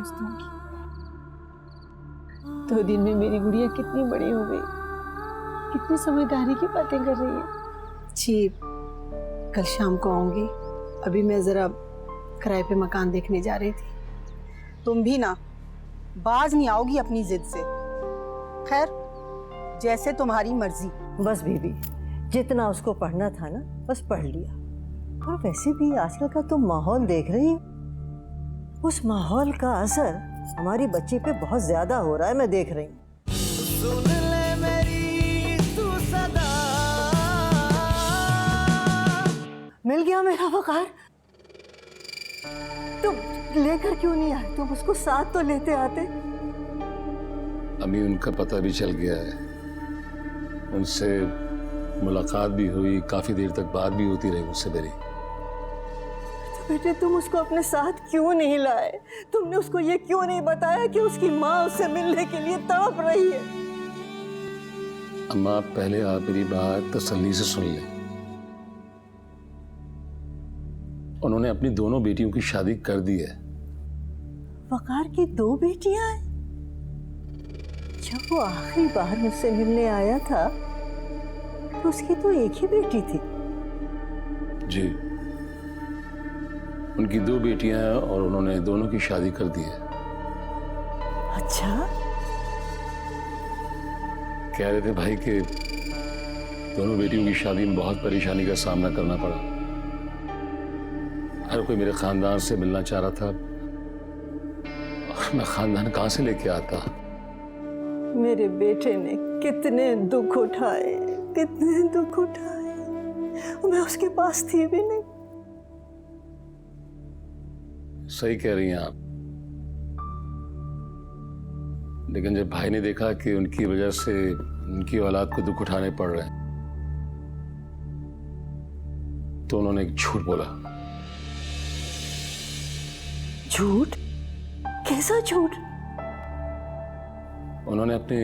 रोज दूंगी। 2 दिन में मेरी गुड़िया कितनी बड़ी हो गई, कितनी समझदारी की बातें कर रही है। जी कल शाम को आऊंगी। अभी मैं जरा किराए पे मकान देखने जा रही थी। तुम भी ना बाज नहीं आओगी अपनी जिद से। खैर जैसे तुम्हारी मर्जी। बस बीबी, जितना उसको पढ़ना था ना बस पढ़ लिया। और वैसे भी आजकल का तुम माहौल देख रही हो, उस माहौल का असर हमारी बच्ची पे बहुत ज्यादा हो रहा है, मैं देख रही हूँ। सुन ले मेरी तू सदा। मिल गया मेरा वकार। तुम लेकर क्यों नहीं आए? तुम उसको साथ तो लेते आते। अम्मी उनका पता भी चल गया है, उनसे मुलाकात भी हुई, काफी देर तक बात भी होती रही मुझसे मेरी। तो बेटे तुम उसको अपने साथ क्यों नहीं लाए? तुमने उसको ये क्यों नहीं बताया कि उसकी माँ उससे मिलने के लिए तड़प रही है? अम्मा पहले आप मेरी बात तसल्ली से सुन लें। उन्होंने अपनी दोनों बेटियों की शादी कर दी है। वकार की 2 बेटियां हैं? जब वो आखिरी बार मुझसे मिलने आया था तो उसकी तो एक ही बेटी थी। जी उनकी 2 बेटियां हैं और उन्होंने दोनों की शादी कर दी है। अच्छा, कह रहे थे भाई कि दोनों बेटियों की शादी में बहुत परेशानी का सामना करना पड़ा। हर कोई मेरे खानदान से मिलना चाह रहा था और मैं खानदान कहां से लेके आता। मेरे बेटे ने कितने दुख उठाए, कितने दुख उठाए। मैं उसके पास थी भी नहीं। सही कह रही हैं आप, लेकिन जब भाई ने देखा कि उनकी वजह से उनकी औलाद को दुख उठाने पड़ रहे हैं तो उन्होंने एक झूठ बोला। झूठ? कैसा झूठ? उन्होंने अपनी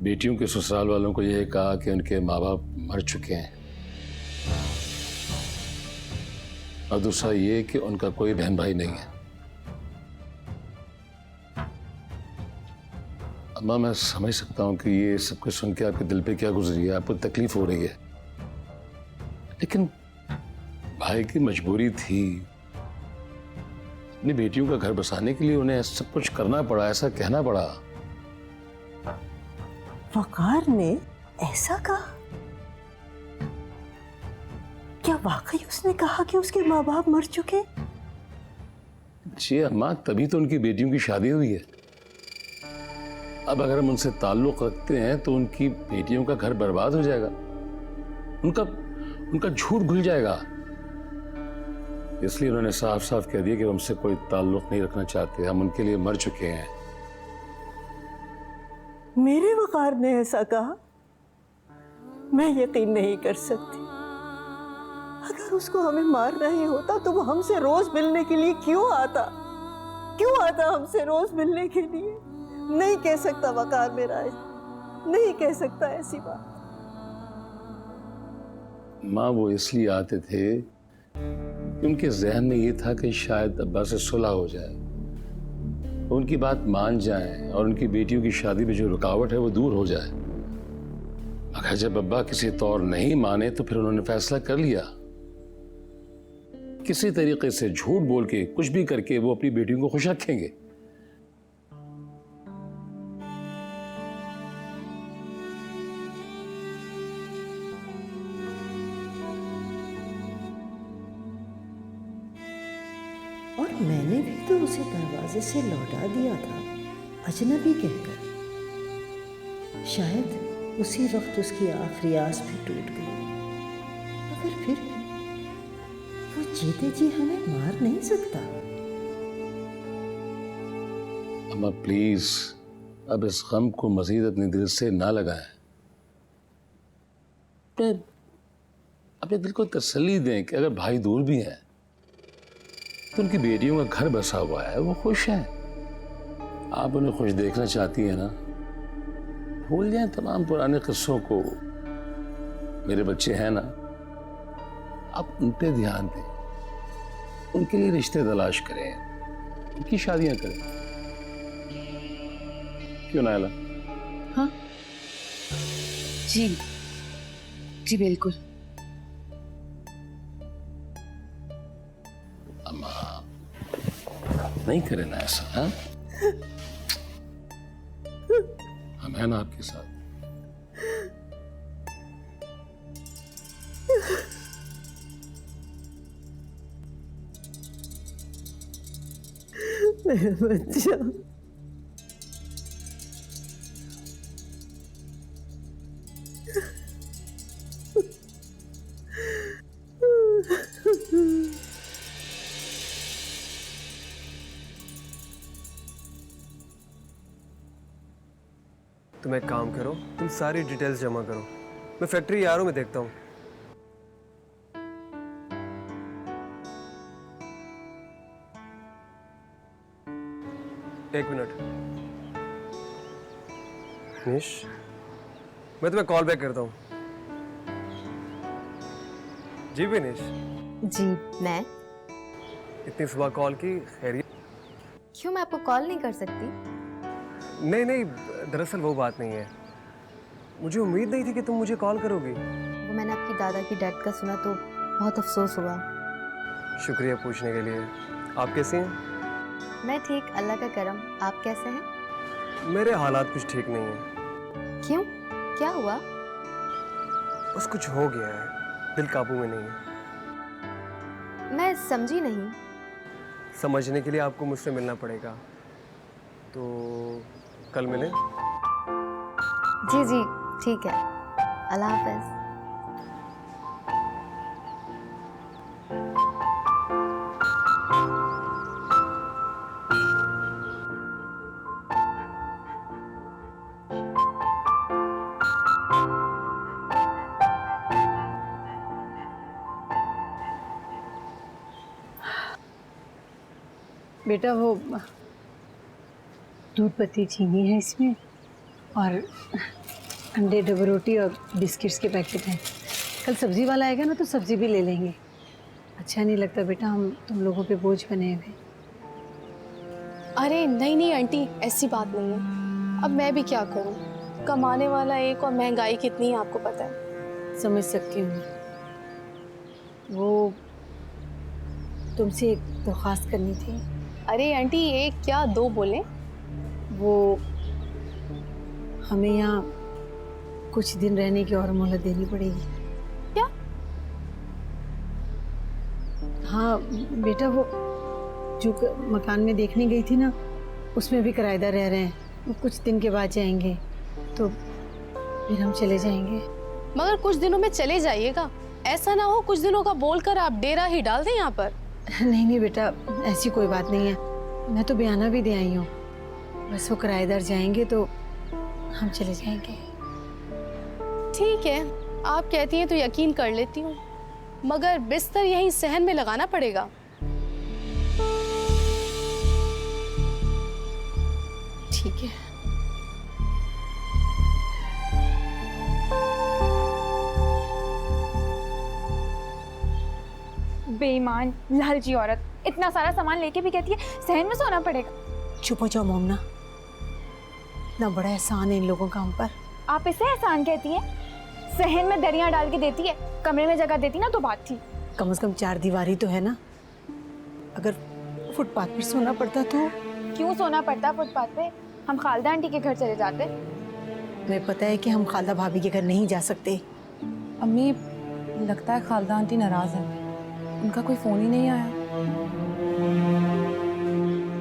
बेटियों के ससुराल वालों को यह कहा कि उनके माँ बाप मर चुके हैं और दूसरा ये कि उनका कोई बहन भाई नहीं है। अम्मा मैं समझ सकता हूं कि ये सब कुछ सुन के आपके दिल पे क्या गुजरी है, आपको तकलीफ हो रही है, लेकिन भाई की मजबूरी थी। अपनी बेटियों का घर बसाने के लिए उन्हें सब कुछ करना पड़ा, ऐसा कहना पड़ा। वकार ने ऐसा कहा? क्या वाकई उसने कहा कि उसके माँ बाप मर चुके? जी अम्मा, तभी तो उनकी बेटियों की शादी हुई है। अब अगर हम उनसे ताल्लुक रखते हैं तो उनकी बेटियों का घर बर्बाद हो जाएगा, उनका झूठ घुल जाएगा। इसलिए उन्होंने साफ साफ कह दिया कि हमसे कोई ताल्लुक नहीं रखना चाहते, हम उनके लिए मर चुके हैं। मेरे वकार ने ऐसा कहा? मैं यकीन नहीं कर सकती। अगर उसको हमें मारना ही होता तो वो हमसे रोज मिलने के लिए क्यों आता? क्यों आता हमसे रोज मिलने के लिए? नहीं कह सकता वकार मेरा, नहीं कह सकता ऐसी बात। माँ वो इसलिए आते थे कि उनके जहन में ये था कि शायद अब्बा से सुलह हो जाए, उनकी बात मान जाए और उनकी बेटियों की शादी में जो रुकावट है वो दूर हो जाए। मगर जब अब्बा किसी तौर नहीं माने तो फिर उन्होंने फैसला कर लिया, किसी तरीके से झूठ बोल के कुछ भी करके वो अपनी बेटियों को खुश रखेंगे। और मैंने भी तो उसे दरवाजे से लौटा दिया था अजनबी कहकर। शायद उसी वक्त उसकी आखिरी आस भी टूट गई, मगर फिर वो जीते जी हमें मार नहीं सकता। अम्मा प्लीज अब इस गम को मजीद अपने दिल से ना लगाएं। अपने दिल को तसल्ली दें कि अगर भाई दूर भी हैं तो उनकी बेटियों का घर बसा हुआ है, वो खुश हैं। आप उन्हें खुश देखना चाहती हैं ना, भूल जाएं तमाम पुराने किस्सों को। मेरे बच्चे हैं ना, आप उन पे ध्यान दें, उनके लिए रिश्ते तलाश करें। उनकी शादियां करें। क्यों नायला? हाँ जी जी बिल्कुल। अम्मा नहीं करें ना ऐसा, हाँ? हम हैं ना आपके साथ। मेरा बच्चा। तुम एक काम करो, तुम सारी डिटेल्स जमा करो, मैं फैक्ट्री यारों में देखता हूँ। एक मिनट निश, मैं तुम्हें कॉल बैक करता हूँ। जी विनेश, जी मैं इतनी सुबह कॉल की खैरियत? क्यों, मैं आपको कॉल नहीं कर सकती? नहीं नहीं, दरअसल वो बात नहीं है, मुझे उम्मीद नहीं थी कि तुम मुझे कॉल करोगी। वो मैंने आपकी दादा की डेथ का सुना तो बहुत अफसोस हुआ। शुक्रिया पूछने के लिए। आप कैसी हैं? मैं ठीक, अल्लाह का करम। आप कैसे हैं? मेरे हालात कुछ ठीक नहीं हैं। क्यों, क्या हुआ? बस कुछ हो गया है, दिल काबू में नहीं है। मैं समझी नहीं। समझने के लिए आपको मुझसे मिलना पड़ेगा, तो कल मिलें? जी जी ठीक है, अल्लाह हाफ़िज़। बेटा वो दूध पत्ती चीनी है इसमें, और अंडे, डबल रोटी और बिस्किट्स के पैकेट हैं। कल सब्जी वाला आएगा ना तो सब्जी भी ले लेंगे। अच्छा नहीं लगता बेटा हम तुम लोगों पे बोझ बने हुए। अरे नहीं नहीं आंटी, ऐसी बात नहीं है। अब मैं भी क्या करूं, कमाने वाला एक और महंगाई कितनी है आपको पता है। समझ सकती हूँ। वो तुमसे एक दरख्वास्त करनी थी। अरे आंटी, एक क्या दो बोले? वो हमें यहाँ कुछ दिन रहने की और मोहलत देनी पड़ेगी। क्या? हाँ बेटा, वो जो मकान में देखने गई थी ना, उसमें भी किराएदार रह रहे हैं। वो कुछ दिन के बाद जाएंगे तो फिर हम चले जाएंगे। मगर कुछ दिनों में चले जाइएगा, ऐसा ना हो कुछ दिनों का बोलकर आप डेरा ही डाल दें यहाँ पर। नहीं नहीं बेटा, ऐसी कोई बात नहीं है। मैं तो बयाना भी दे आई हूँ। बस वो किराएदार जाएंगे तो हम चले जाएंगे। ठीक है, आप कहती हैं तो यकीन कर लेती हूँ, मगर बिस्तर यहीं सहन में लगाना पड़ेगा। ठीक है। बेईमान लालची औरत, इतना सारा सामान लेके भी कहती है सहन में सोना पड़ेगा। चुप हो जाओ मोमना, इतना बड़ा एहसान है इन लोगों का हम पर। आप इसे एहसान कहती हैं? सहन में दरिया डाल के देती है, कमरे में जगह देती ना तो बात थी। कम से कम 4 दीवारी तो है ना। अगर फुटपाथ पर सोना पड़ता तो? क्यों सोना पड़ता फुटपाथ पे? हम खालदा आंटी के घर चले जाते। तुम्हें पता है कि हम खालदा भाभी के घर नहीं जा सकते। अम्मी, लगता है खालदा आंटी नाराज है, उनका कोई फोन ही नहीं आया।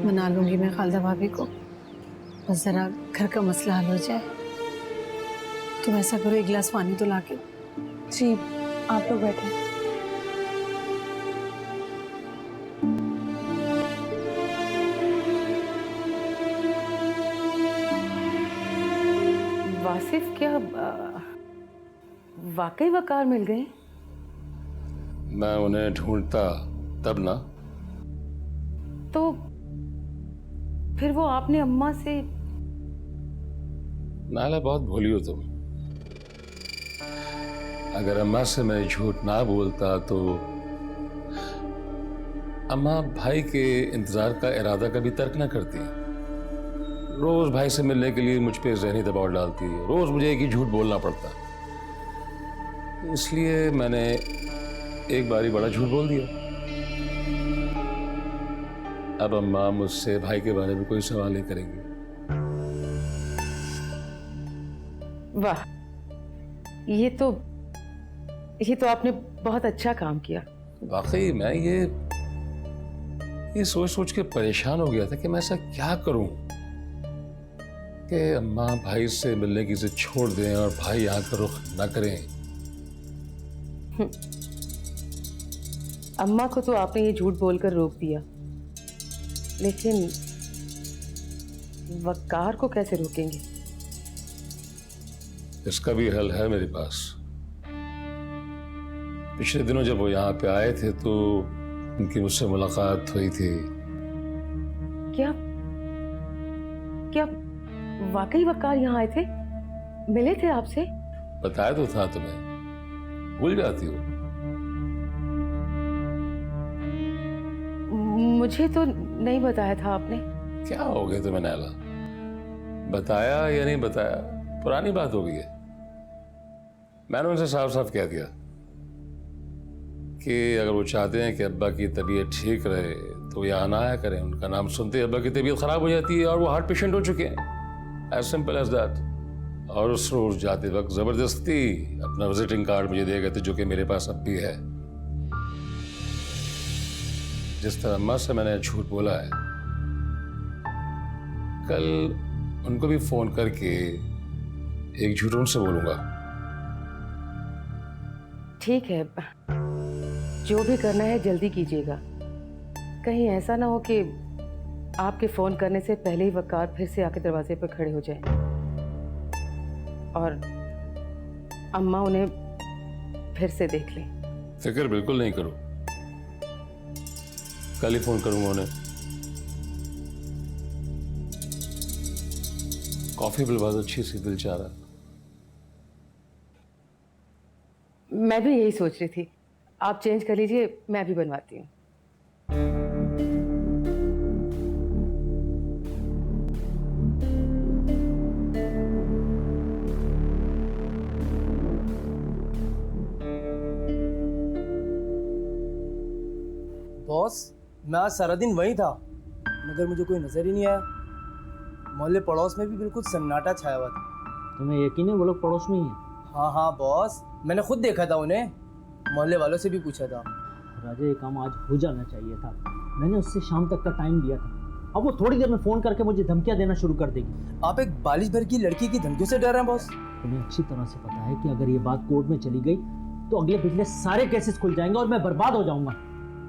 मना लूंगी मैं खालदा भाभी को, बस जरा घर का मसला हल हो जाए। तुम ऐसा करो, एक गिलास पानी तो लाके। जी, आप लोग बैठे। वासिफ, क्या वाकई वकार मिल गए? मैं उन्हें ढूंढता तब ना। तो फिर वो आपने अम्मा से? नाला, बहुत भोली हो तुम। अगर अम्मा से मैं झूठ ना बोलता तो अम्मा भाई के इंतजार का इरादा कभी तर्क ना करती। रोज भाई से मिलने के लिए मुझ पे ज़हनी दबाव डालती है, रोज मुझे एक ही झूठ बोलना पड़ता। इसलिए मैंने एक बारी बड़ा झूठ बोल दिया। अब अम्मा मुझसे भाई के बारे में कोई सवाल नहीं करेंगी। वाह, ये तो आपने बहुत अच्छा काम किया। वाकई मैं ये सोच सोच के परेशान हो गया था कि मैं ऐसा क्या करूं कि अम्मा भाई से मिलने की जिद छोड़ दें और भाई यहाँ का रुख ना करें। अम्मा को तो आपने ये झूठ बोलकर रोक दिया, लेकिन वकार को कैसे रोकेंगे? इसका भी हल है मेरे पास। पिछले दिनों जब वो यहाँ पे आए थे तो उनकी मुझसे मुलाकात हुई थी। क्या वाकई वकार यहाँ आए थे? मिले थे आपसे? बताया तो था तुम्हें, भूल जाती हो। मुझे तो नहीं बताया था आपने। क्या हो गया तुम्हें नैला? बताया या नहीं बताया पुरानी बात हो गई है। मैंने उनसे साफ साफ कह दिया कि अगर वो चाहते हैं कि अब्बा की तबीयत ठीक रहे तो ये आना आया करें। उनका नाम सुनते अब्बा की तबीयत खराब हो जाती है और वो हार्ट पेशेंट हो चुके हैं। As simple as that. और उस रोज जाते वक्त जबरदस्ती अपना विजिटिंग कार्ड मुझे दे गए थे, जो कि मेरे पास अब भी है। जिस तरह अम्मा से मैंने झूठ बोला है, कल उनको भी फोन करके एक झूठ उनसे बोलूंगा। ठीक है, जो भी करना है जल्दी कीजिएगा। कहीं ऐसा ना हो कि आपके फोन करने से पहले ही वकार फिर से आके दरवाजे पर खड़े हो जाए और अम्मा उन्हें फिर से देख लें। फिक्र बिल्कुल नहीं करो, कल ही फोन करूंगा उन्हें। कॉफी भी बहुत अच्छी सी, दिल चाह रहा। मैं भी यही सोच रही थी। आप चेंज कर लीजिए, मैं भी बनवाती हूँ। बॉस, मैं आज सारा दिन वहीं था मगर मुझे कोई नजर ही नहीं आया। मोहल्ले पड़ोस में भी बिल्कुल सन्नाटा छाया हुआ था। तुम्हें यकीन है वो लोग पड़ोस में ही हैं? हाँ बॉस, मैंने खुद देखा था उन्हें, मोहल्ले वालों से भी पूछा था। राजा, ये काम आज हो जाना चाहिए था। मैंने उससे शाम तक का टाइम दिया था। अब वो थोड़ी देर में फोन करके मुझे धमकियां देना शुरू कर देगी। आप एक बालिश भर की लड़की की धमकियों से डर रहे हैं बॉस? तुम्हें अच्छी तरह से पता है कि अगर ये बात कोर्ट में चली गई तो अगले पिछले सारे केसेस खुल जाएंगे और मैं बर्बाद हो जाऊंगा।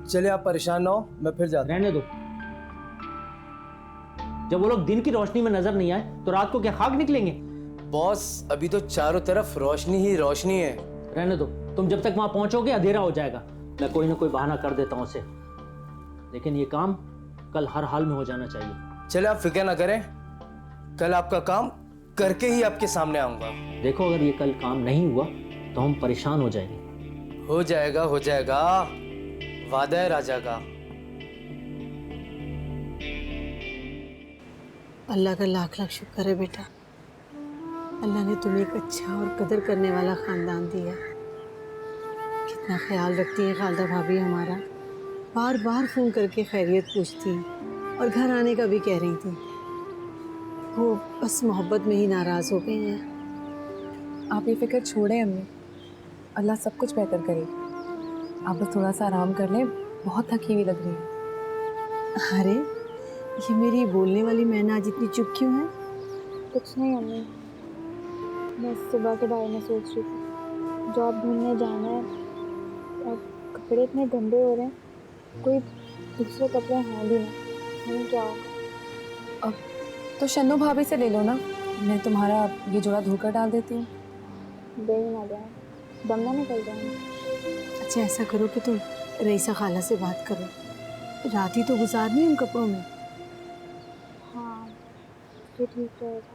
चलिए आप परेशान ना हो, मैं फिर जाता। रहने दो। जब वो लोग दिन की रोशनी में नजर नहीं आए तो रात को क्या खाक निकलेंगे? बॉस, अभी तो चारों तरफ रोशनी ही रोशनी है। रहने दो, तुम जब तक वहां पहुंचोगे अंधेरा हो जाएगा। मैं कोई ना कोई बहाना कर देता हूं उसे, लेकिन ये काम कल हर हाल में हो जाना चाहिए। चले आप फिक्र ना करें, कल आपका काम करके ही आपके सामने आऊंगा। देखो, अगर ये कल काम नहीं हुआ तो हम परेशान हो जाएंगे। हो जाएगा, हो जाएगा, वादा है राजा का। अल्लाह का लाख लाख शुक्र है बेटा, अल्लाह ने तुम्हें एक अच्छा और कदर करने वाला ख़ानदान दिया। कितना ख्याल रखती है खालदा भाभी हमारा, बार बार फ़ोन करके खैरियत पूछती और घर आने का भी कह रही थी। वो बस मोहब्बत में ही नाराज़ हो गई हैं। आप ये फिक्र छोड़ें अम्मी, अल्लाह सब कुछ बेहतर करेगी। आप बस थोड़ा सा आराम कर लें, बहुत थकी हुई लग रही है। अरे ये मेरी बोलने वाली मैना आज इतनी चुप क्यों है? कुछ नहीं अम्मी, मैं सुबह के बारे में सोच रही थी। जॉब ढूंढने जाना है और कपड़े इतने गंदे हो रहे हैं, कोई दूसरे कपड़े हैं भी नहीं, क्या होगा? अब तो शन्नू भाभी से ले लो ना, मैं तुम्हारा ये जोड़ा धोकर डाल देती हूँ। देरी ना जाए, दम ना निकल जाएंगे। अच्छा ऐसा करो कि तुम रईसा खाला से बात करो, रात ही तो गुजारनी है उन कपड़ों में। हाँ, ये ठीक रहेगा।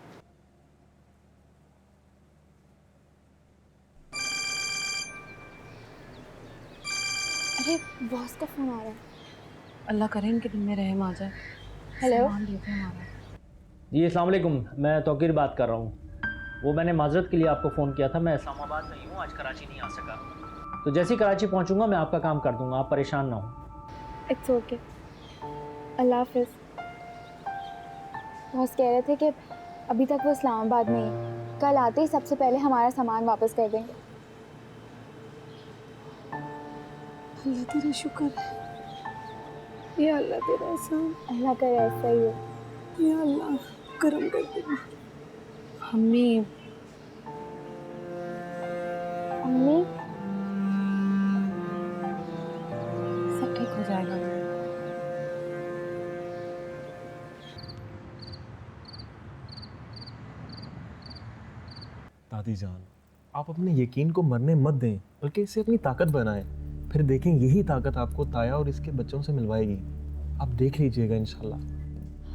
अरे बॉस का फोन आ रहा है। अल्लाह करे इनके दिल में रहम आ जाए। हेलो। सामान लेते हैं हमारा। जी अस्सलाम वालेकुम, मैं तौकीर बात कर रहा हूँ। वो मैंने माजरत के लिए आपको फ़ोन किया था, मैं इस्लामाबाद में ही हूँ, आज कराची नहीं आ सका। तो जैसे ही कराची पहुँचूँगा मैं आपका काम कर दूँगा, आप परेशान ना हो। It's okay. अल्लाह हाफिज़। बॉस कह रहे थे कि अभी तक वो इस्लामाबाद में है, कल आते ही सबसे पहले हमारा सामान वापस कर देंगे। अल्लाह तेरा शुक्र है, या अल्लाह तेरा एहसान, अल्लाह करे ऐसा ही हो। या अल्लाह करम कर दे। अम्मी अम्मी सब ठीक हो जाएगा। दादी जान, आप अपने यकीन को मरने मत दें, बल्कि इसे अपनी ताकत बनाएं। फिर देखें यही ताकत आपको ताया और इसके बच्चों से मिलवाएगी। आप देख लीजिएगा इंशाल्लाह।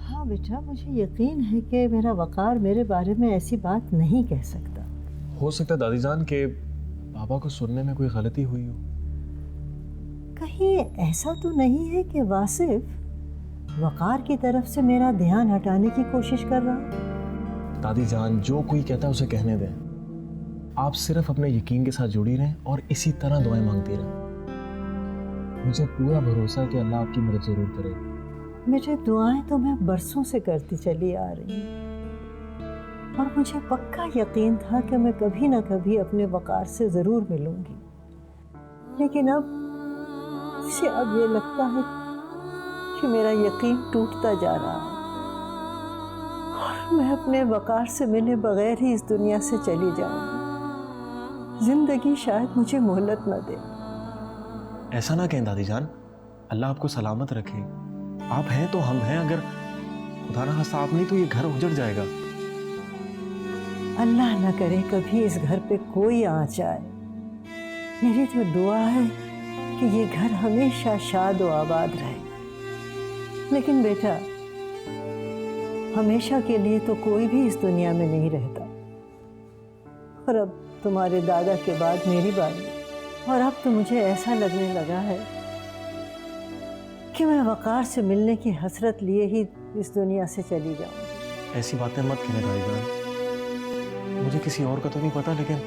हाँ बेटा, मुझे यकीन है कि मेरा वकार मेरे बारे में ऐसी बात नहीं कह सकता। हो सकता है दादी जान के बाबा को सुनने में कोई गलती हुई हो। कहीं ऐसा तो नहीं है कि वासिफ वकार की तरफ से मेरा ध्यान हटाने की कोशिश कर रहा? दादी जान, जो कोई कहता है उसे कहने दें। आप सिर्फ अपने यकीन के साथ जुड़ी रहें और इसी तरह दुआएं मांगती रहें। मुझे पूरा भरोसा है कि अल्लाह आपकी मदद जरूर करेगा। मेरे दुआएं तो मैं बरसों से करती चली आ रही हूँ और मुझे पक्का यकीन था कि मैं कभी ना कभी अपने वकार से ज़रूर मिलूंगी, लेकिन अब मुझे अब ये लगता है कि मेरा यकीन टूटता जा रहा है और मैं अपने वकार से मिले बगैर ही इस दुनिया से चली जाऊंगी। जिंदगी शायद मुझे मोहलत न दे। ऐसा ना कहें दादी जान, अल्लाह आपको सलामत रखे। आप हैं तो हम हैं, अगर खुदा ना खास्ता आप नहीं तो ये घर उजड़ जाएगा। अल्लाह न करे कभी इस घर पे कोई आँच आए। मेरी तो दुआ है कि ये घर हमेशा शाद व आबाद रहे। लेकिन बेटा, हमेशा के लिए तो कोई भी इस दुनिया में नहीं रहता, और अब तुम्हारे दादा के बाद मेरी बारी, और अब तो मुझे ऐसा लगने लगा है कि मैं वकार से मिलने की हसरत लिए ही इस दुनिया से चली जाऊंगी। ऐसी बातें मत करें दादी जान। मुझे किसी और का तो नहीं पता, लेकिन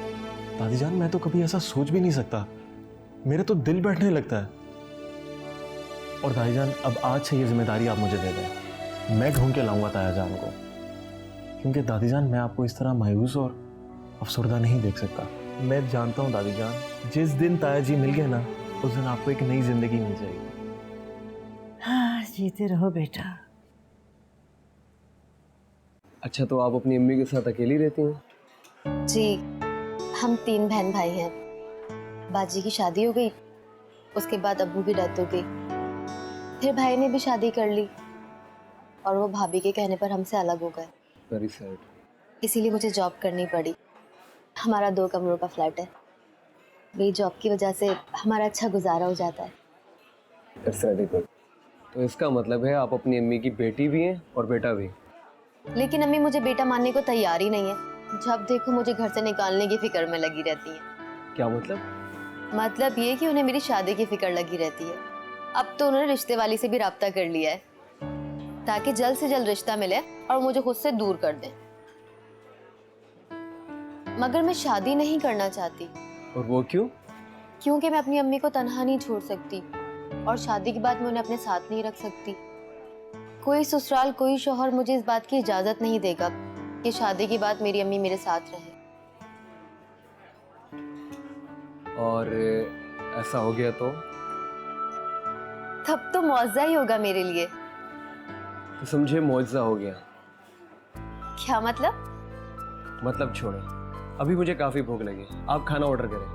दादी जान मैं तो कभी ऐसा सोच भी नहीं सकता। मेरे तो दिल बैठने लगता है। और दादी जान, अब आज से ये जिम्मेदारी आप मुझे दे दें। मैं ढूंढ के लाऊंगा ताया जान को, क्योंकि दादी जान मैं आपको इस तरह मायूस और अफसरदा नहीं देख सकता। मैं जानता हूँ दादी जान, जिस दिन ताया जी मिल गए ना, उस दिन आपको एक नई जिंदगी मिल जाएगी। हाँ, जीते रहो बेटा। अच्छा, तो आप अपनी अम्मी के साथ अकेली रहती हैं? जी, हम 3 बहन भाई हैं। बाजी की शादी हो गई, उसके बाद अब्बू की डेथ हो गई, फिर भाई ने भी शादी कर ली और वो भाभी के कहने पर हमसे अलग हो गए। Very sad. इसीलिए मुझे जॉब करनी पड़ी। हमारा 2 कमरों का फ्लैट है। मेरी जॉब की वजह से हमारा अच्छा गुजारा हो जाता है। That's very good. तो इसका मतलब है आप अपनी अम्मी की बेटी भी हैं और बेटा भी। लेकिन अम्मी मुझे बेटा मानने को तैयार ही नहीं है। जब देखो मुझे घर से निकालने की फिक्र में लगी रहती है। क्या मतलब? मतलब ये कि उन्हें मेरी शादी की फिक्र लगी रहती है। अब तो उन्होंने रिश्ते वाली से भी राब्ता कर लिया है ताकि जल्द से जल्द रिश्ता मिले और मुझे खुद से दूर कर दें। मगर मैं शादी नहीं करना चाहती। और वो क्यों? क्योंकि मैं अपनी अम्मी को तन्हा नहीं छोड़ सकती और शादी के बाद मैं उन्हें अपने साथ नहीं रख सकती। कोई ससुराल, कोई शौहर मुझे इस बात की इजाजत नहीं देगा कि शादी के बाद मेरी अम्मी मेरे साथ रहे। और ऐसा हो गया तो? तब तो मौजा ही होगा मेरे लिए। तो समझे मुआवजा हो गया। क्या मतलब? मतलब छोड़ो, अभी मुझे काफी भूख लगी। आप खाना ऑर्डर करें।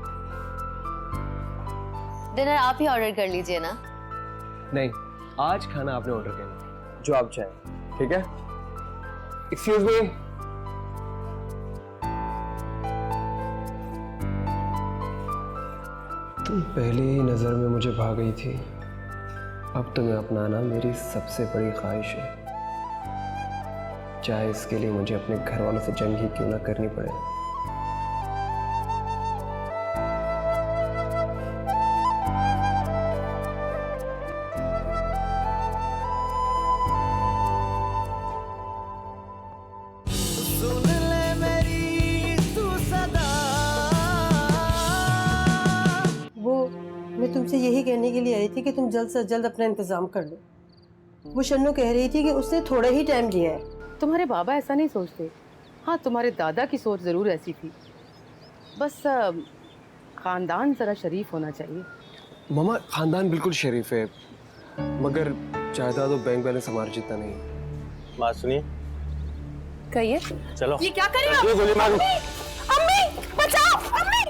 डिनर आप ही ऑर्डर कर लीजिए ना। नहीं, आज खाना आपने ऑर्डर करना जो आप चाहें, ठीक है? Excuse me. तुम पहली ही नजर में मुझे भा गई थी, अब तुम्हें अपनाना मेरी सबसे बड़ी ख्वाहिश है, चाहे इसके लिए मुझे अपने घर वालों से जंग ही क्यों ना करनी पड़े। तुमसे यही कहने के लिए आई थी कि तुम जल्द से जल्द अपना इंतजाम कर लो। वो शन्नू कह रही थी कि उसने थोड़ा ही टाइम लिया है। तुम्हारे बाबा ऐसा नहीं सोचते। हाँ, तुम्हारे दादा की सोच ज़रूर ऐसी थी। बस ख़ानदान ज़रा शरीफ होना चाहिए। मामा, खानदान बिल्कुल शरीफ है, मगर जायदाद और बैंक बैलेंस हमारे जितना नहीं है। बात सुनिए। कहिए। चलो। ये क्या कर रही हो? गोली मारो। अम्मी, बचाओ, अम्मी।